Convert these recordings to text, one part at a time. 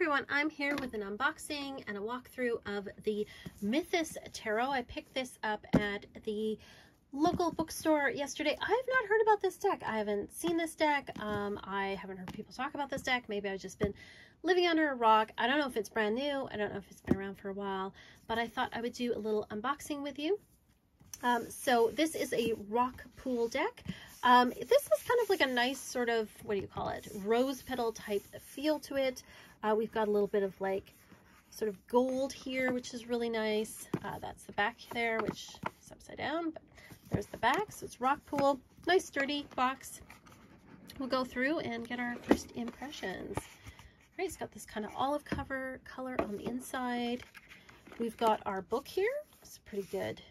everyone, I'm here with an unboxing and a walkthrough of the Mythos Tarot. I picked this up at the local bookstore yesterday. I have not heard about this deck. I haven't seen this deck. I haven't heard people talk about this deck. Maybe I've just been living under a rock. I don't know if it's brand new. I don't know if it's been around for a while, but I thought I would do a little unboxing with you. So this is a rock pool deck. This is kind of like a nice sort of, what do you call it, rose petal type feel to it. We've got a little bit of like sort of gold here, which is really nice. That's the back there, which is upside down, but there's the back. So it's rock pool, nice sturdy box. We'll go through and get our first impressions. All right, it's got this kind of olive color on the inside. We've got our book here. It's a pretty good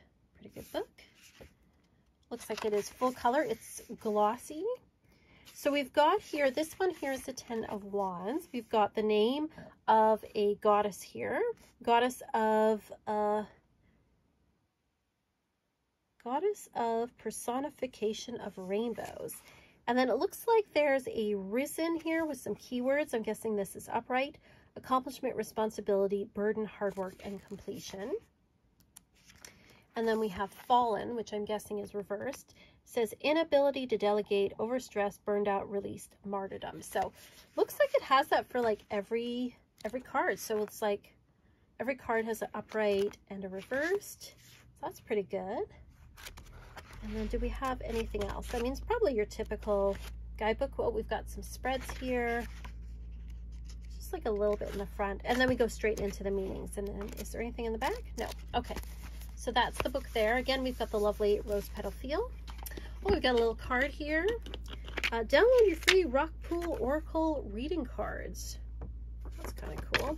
book. Looks like it is full color. It's glossy. So we've got here, this one here is the 10 of Wands. We've got the name of a goddess here, goddess of personification of rainbows. And then it looks like there's a risen here with some keywords. I'm guessing this is upright, accomplishment, responsibility, burden, hard work, and completion. And then we have fallen, which I'm guessing is reversed. It says inability to delegate, overstressed, burned out, released, martyrdom. So looks like it has that for like every card. So it's like every card has an upright and a reversed. So that's pretty good. And then do we have anything else? I mean, it's probably your typical guidebook. Well, we've got some spreads here. Just like a little bit in the front. And then we go straight into the meanings. And then is there anything in the back? No. Okay. So that's the book there. Again, we've got the lovely rose petal feel. Oh, we've got a little card here. Download your free Rock Pool Oracle reading cards. That's kind of cool.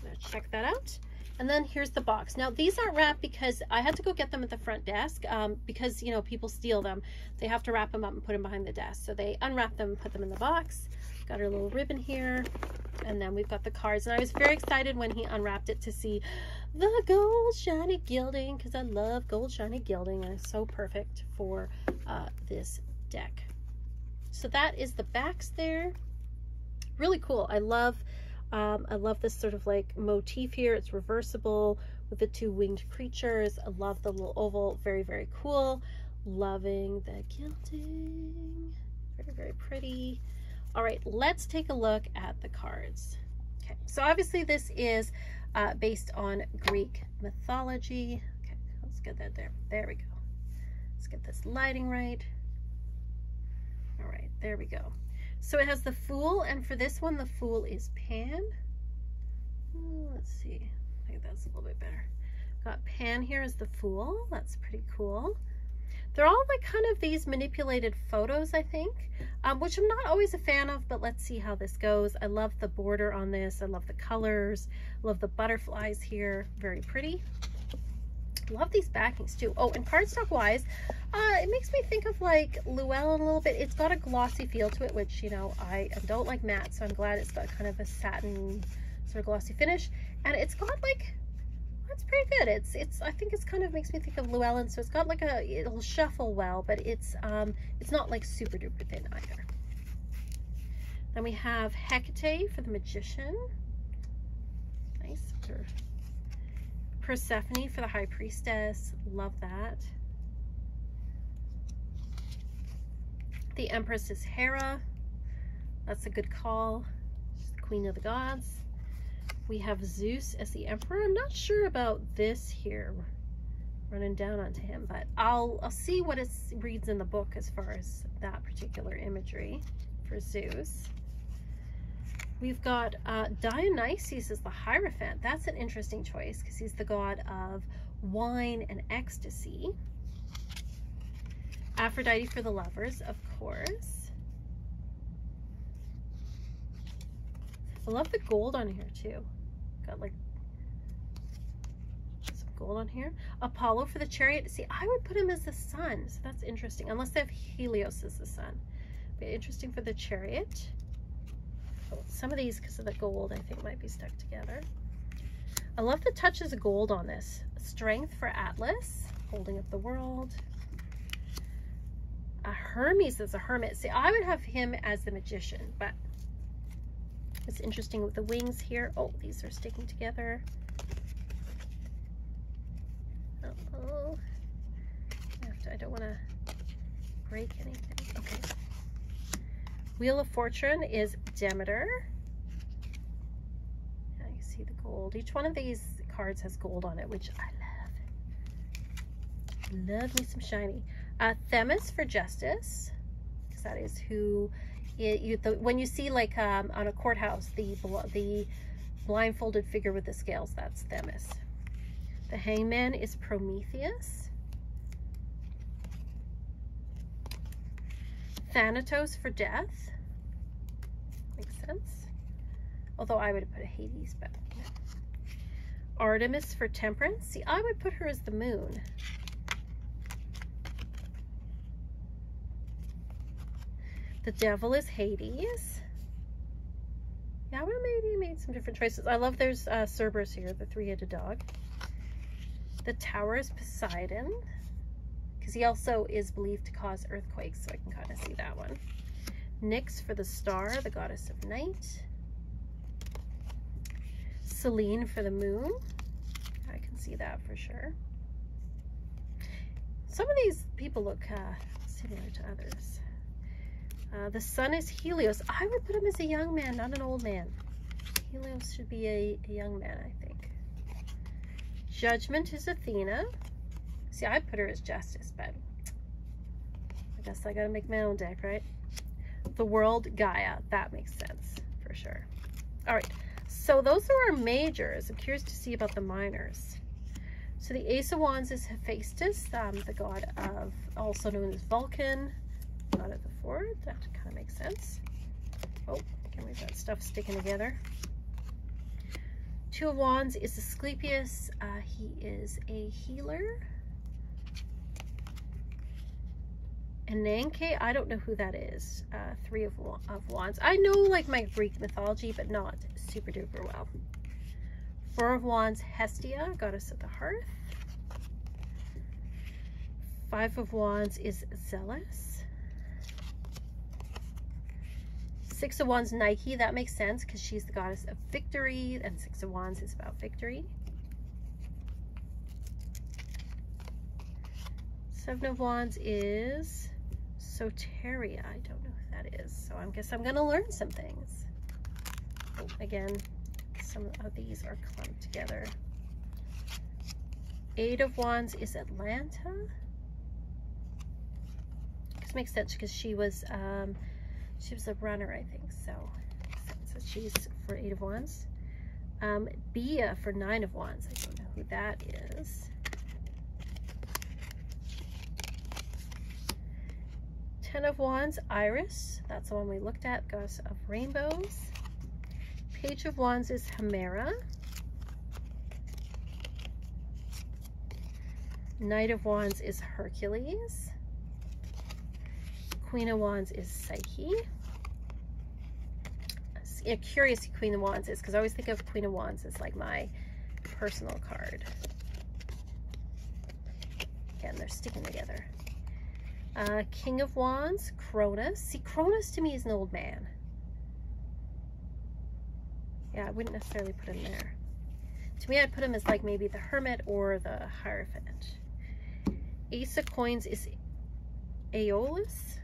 Let's check that out. And then here's the box. Now, these aren't wrapped because I had to go get them at the front desk because, you know, people steal them. They have to wrap them up and put them behind the desk. So they unwrap them and put them in the box. Got our little ribbon here. And then we've got the cards. And I was very excited when he unwrapped it to see the gold shiny gilding, because I love gold shiny gilding and it's so perfect for this deck. So that is the backs there. Really cool. I love this sort of like motif here. It's reversible with the two winged creatures. I love the little oval. Very, very cool. Loving the gilding. Very, very pretty. All right, let's take a look at the cards. Okay, so obviously this is based on Greek mythology. Okay, let's get that there. There we go. Let's get this lighting right. All right, there we go. So it has the Fool, and for this one, the Fool is Pan. Let's see. I think that's a little bit better. Got Pan here as the Fool. That's pretty cool. They're all like kind of these manipulated photos, I think, which I'm not always a fan of, but let's see how this goes. I love the border on this. I love the colors. I love the butterflies here. Very pretty. Love these backings too. Oh, and cardstock wise, it makes me think of like Llewellyn a little bit. It's got a glossy feel to it, which, you know, I don't like matte, so I'm glad it's got kind of a satin sort of glossy finish. And it's got like, that's pretty good. It's I think it's kind of makes me think of Llewellyn. So it's got like it'll shuffle well, but it's not like super duper thin either. Then we have Hecate for the Magician. Nice. Persephone for the High Priestess. Love that. The Empress is Hera. That's a good call. She's the Queen of the Gods. We have Zeus as the Emperor. I'm not sure about this here, running down onto him, but I'll see what it reads in the book as far as that particular imagery for Zeus. We've got Dionysus as the Hierophant. That's an interesting choice because he's the god of wine and ecstasy. Aphrodite for the Lovers, of course. I love the gold on here too. Got like some gold on here. Apollo for the Chariot. See, I would put him as the sun, so that's interesting. Unless they have Helios as the sun. But interesting for the Chariot. Oh, some of these, because of the gold, I think might be stuck together. I love the touches of gold on this. Strength for Atlas, holding up the world. Hermes as a hermit. See, I would have him as the Magician, but It's interesting with the wings here. Oh, these are sticking together. Uh-oh. I don't want to break anything. Okay. Wheel of Fortune is Demeter. Now you see the gold. Each one of these cards has gold on it, which I love. Love me some shiny. Themis for Justice, because that is who when you see like on a courthouse the blindfolded figure with the scales, that's Themis. The Hangman is Prometheus. Thanatos for Death. Makes sense. Although I would have put a Hades, but no. Artemis for Temperance. See, I would put her as the moon. The Devil is Hades. Yeah, I would have maybe made some different choices. I love there's Cerberus here, the three-headed dog. The Tower is Poseidon, because he also is believed to cause earthquakes, so I can kind of see that one. Nyx for the Star, the goddess of night. Selene for the moon. I can see that for sure. Some of these people look similar to others. The Sun is Helios. I would put him as a young man, not an old man. Helios should be a young man, I think. Judgment is Athena. See, I put her as Justice, but I guess I gotta make my own deck, right? The World, Gaia. That makes sense for sure. All right, so those are our majors. I'm curious to see about the minors. So the Ace of Wands is Hephaestus, the god of, also known as Vulcan, god of the Ford. That kind of makes sense. Oh, can't believe that stuff sticking together. Two of Wands is Asclepius. He is a healer. And Nanke, I don't know who that is. Three of Wands. I know like my Greek mythology, but not super duper well. Four of Wands, Hestia, goddess of the hearth. Five of Wands is Zealous. Six of Wands, Nike. That makes sense because she's the goddess of victory, and Six of Wands is about victory. Seven of Wands is Soteria. I don't know who that is, so I guess I'm gonna learn some things. Oh, again, some of these are clumped together. Eight of Wands is Atlanta. This makes sense because she was a runner, I think, so she's for Eight of Wands. Bia for Nine of Wands. I don't know who that is. 10 of Wands, Iris. That's the one we looked at, goddess of rainbows. Page of Wands is Hemera. Knight of Wands is Hercules. Queen of Wands is Psyche. Curious who Queen of Wands is, because I always think of Queen of Wands as like my personal card. Again, they're sticking together. King of Wands, Cronus. See, Cronus to me is an old man. Yeah, I wouldn't necessarily put him there. To me, I'd put him as like maybe the Hermit or the Hierophant. Ace of Coins is Aeolus.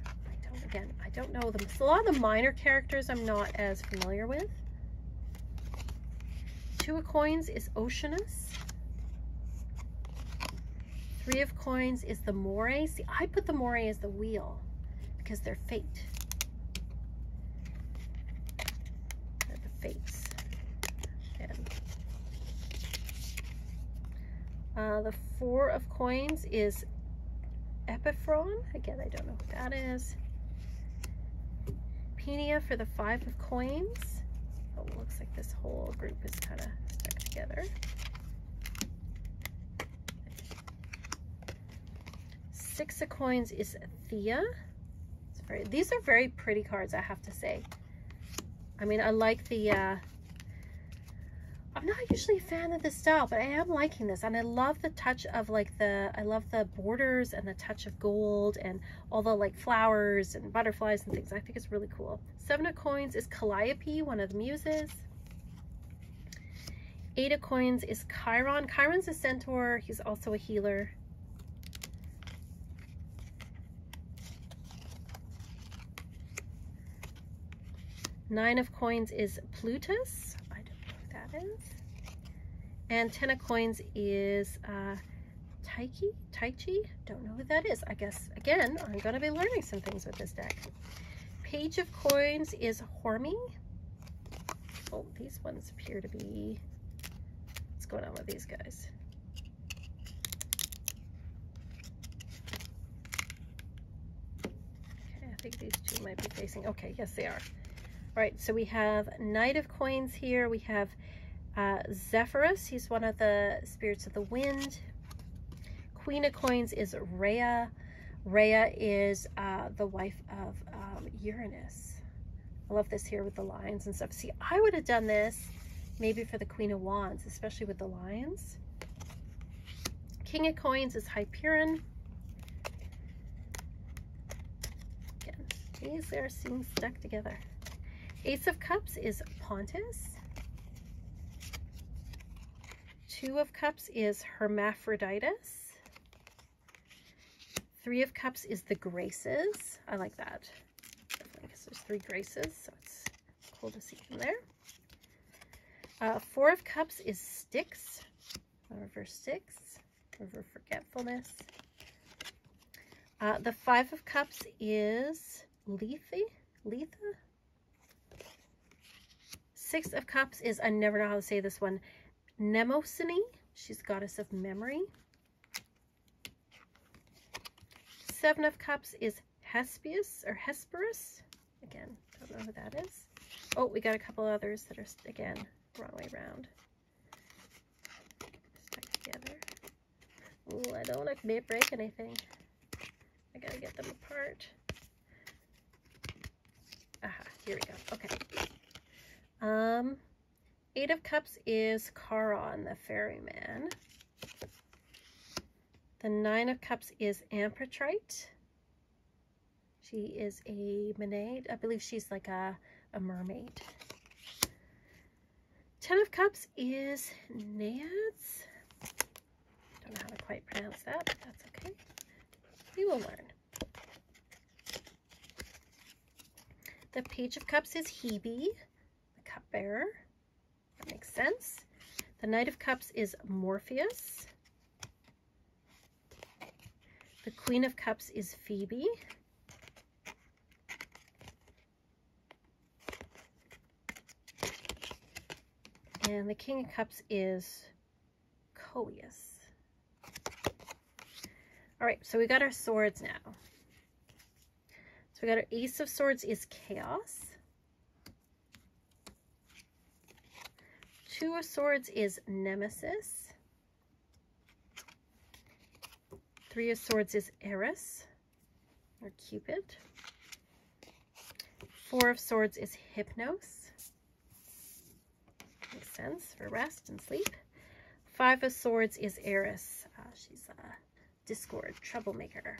I don't know them. So a lot of the minor characters I'm not as familiar with. Two of Coins is Oceanus. Three of Coins is the Moray. See, I put the Moray as the wheel because they're fate. They're the fates. And the Four of Coins is Epiphron. Again, I don't know who that is. Penia for the Five of Coins. Oh, it looks like this whole group is kind of stuck together. Six of Coins is Thea. These are very pretty cards, I have to say. I mean, I like the, I I'm not usually a fan of this style, but I am liking this. And I love the touch of like I love the borders and the touch of gold and all the like flowers and butterflies and things. I think it's really cool. 7 of coins is Calliope, one of the muses. 8 of coins is Chiron. Chiron's a centaur. He's also a healer. 9 of coins is Plutus. I don't know who that is. And 10 of coins is Taichi. Don't know who that is. I guess, again, I'm going to be learning some things with this deck. Page of coins is Hormy. Oh, these ones appear to be... What's going on with these guys? Okay, I think these two might be facing... Okay, yes, they are. All right, so we have Knight of Coins here. We have Zephyrus. He's one of the spirits of the wind. Queen of Coins is Rhea. Rhea is the wife of Uranus. I love this here with the lions and stuff. See, I would have done this maybe for the Queen of Wands, especially with the lions. King of Coins is Hyperion. Again, these there seem stuck together. Ace of Cups is Pontus. 2 of Cups is Hermaphroditus. 3 of Cups is the Graces. I like that. Definitely, because there's 3 Graces, so it's cool to see them there. 4 of Cups is Styx. Reverse Styx. Reverse Forgetfulness. The 5 of Cups is Letha. 6 of Cups is, I never know how to say this one, Mnemosyne. She's goddess of memory. 7 of Cups is Hesperus. Again, don't know who that is. Oh, we got a couple others that are, again, wrong way around. Stuck together. Ooh, I don't want to break anything. I gotta get them apart. Aha, here we go. Okay. 8 of Cups is Charon, the ferryman. The 9 of Cups is Amphitrite. She is a Maid. I believe she's like a mermaid. 10 of Cups is Naiads. Don't know how to quite pronounce that, but that's okay. We will learn. The Page of Cups is Hebe, the cupbearer. That makes sense. The Knight of Cups is Morpheus. The Queen of Cups is Phoebe. And the King of Cups is Coeus. All right, so we got our swords now. So we got our Ace of Swords is Chaos. 2 of Swords is Nemesis. 3 of Swords is Eris, or Cupid. 4 of Swords is Hypnos. Makes sense for rest and sleep. 5 of Swords is Eris. She's a discord troublemaker.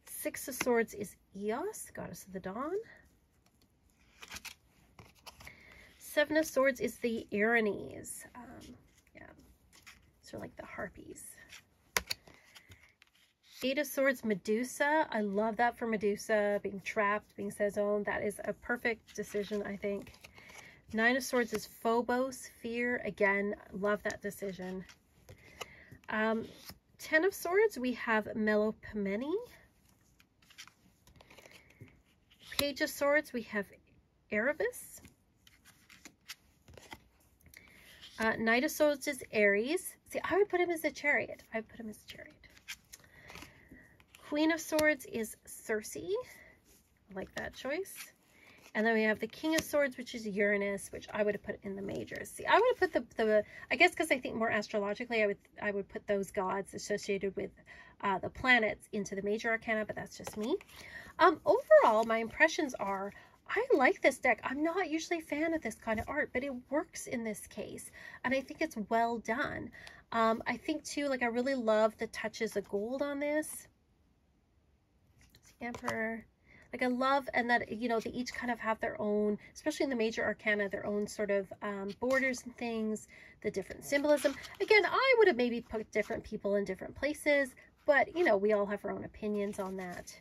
6 of Swords is Eos, goddess of the dawn. 7 of Swords is the Erinyes. Yeah, so like the harpies. 8 of Swords, Medusa. I love that for Medusa, being trapped, being Sazone. That is a perfect decision, I think. 9 of Swords is Phobos, fear. Again, love that decision. 10 of Swords, we have Melopomene. Page of Swords, we have Erebus. Knight of Swords is Ares. See, I would put him as a chariot. I would put him as a chariot. Queen of Swords is Circe. I like that choice. And then we have the King of Swords, which is Uranus, which I would have put in the majors. See, I would have put the I guess because I think more astrologically, I would put those gods associated with the planets into the major arcana, but that's just me. Overall, my impressions are I like this deck. I'm not usually a fan of this kind of art, but it works in this case. And I think it's well done. I think too, like I really love the touches of gold on this. Emperor. Like I love, and that, you know, they each kind of have their own, especially in the major arcana, their own sort of borders and things, the different symbolism. Again, I would have maybe put different people in different places, but you know, we all have our own opinions on that.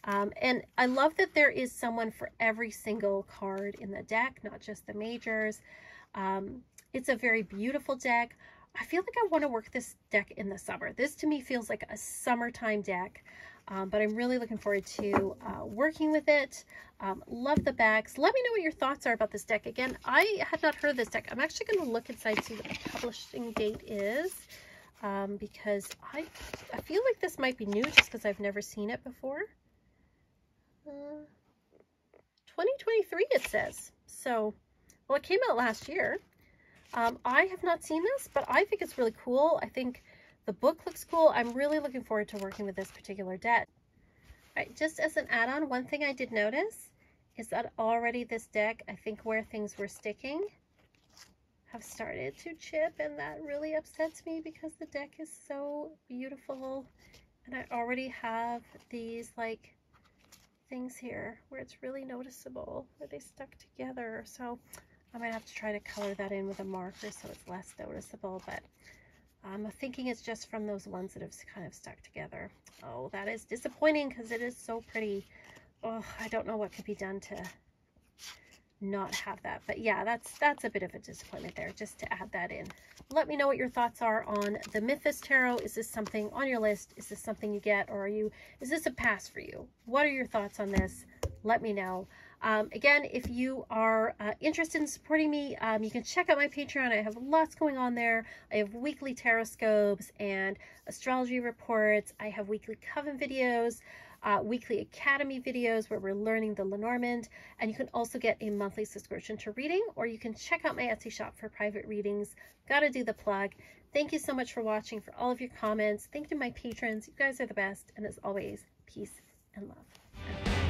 And I love that there is someone for every single card in the deck, not just the majors. It's a very beautiful deck. I feel like I want to work this deck in the summer. This to me feels like a summertime deck. But I'm really looking forward to working with it. Love the backs. Let me know what your thoughts are about this deck. Again, I had not heard of this deck. I'm actually going to look inside to see what the publishing date is, because I feel like this might be new just because I've never seen it before. 2023 it says. So, well, it came out last year. I have not seen this, but I think it's really cool. I think the book looks cool. I'm really looking forward to working with this particular deck. All right, just as an add-on, one thing I did notice is that already this deck, I think where things were sticking, have started to chip, and that really upsets me because the deck is so beautiful. And I already have these like things here where it's really noticeable, where they stuck together. So I might have to try to color that in with a marker so it's less noticeable, but I'm thinking it's just from those ones that have kind of stuck together. Oh, that is disappointing because it is so pretty. Oh, I don't know what could be done to not have that. But yeah, that's a bit of a disappointment there, just to add that in. Let me know what your thoughts are on the Mythos Tarot. Is this something on your list? Is this something you get? Or is this a pass for you? What are your thoughts on this? Let me know. Again, if you are interested in supporting me, you can check out my Patreon. I have lots going on there. I have weekly tarot scopes and astrology reports. I have weekly coven videos, weekly academy videos where we're learning the Lenormand, and you can also get a monthly subscription to reading, or you can check out my Etsy shop for private readings. Gotta do the plug. Thank you so much for watching, for all of your comments. Thank you to my patrons. You guys are the best. And as always, peace and love.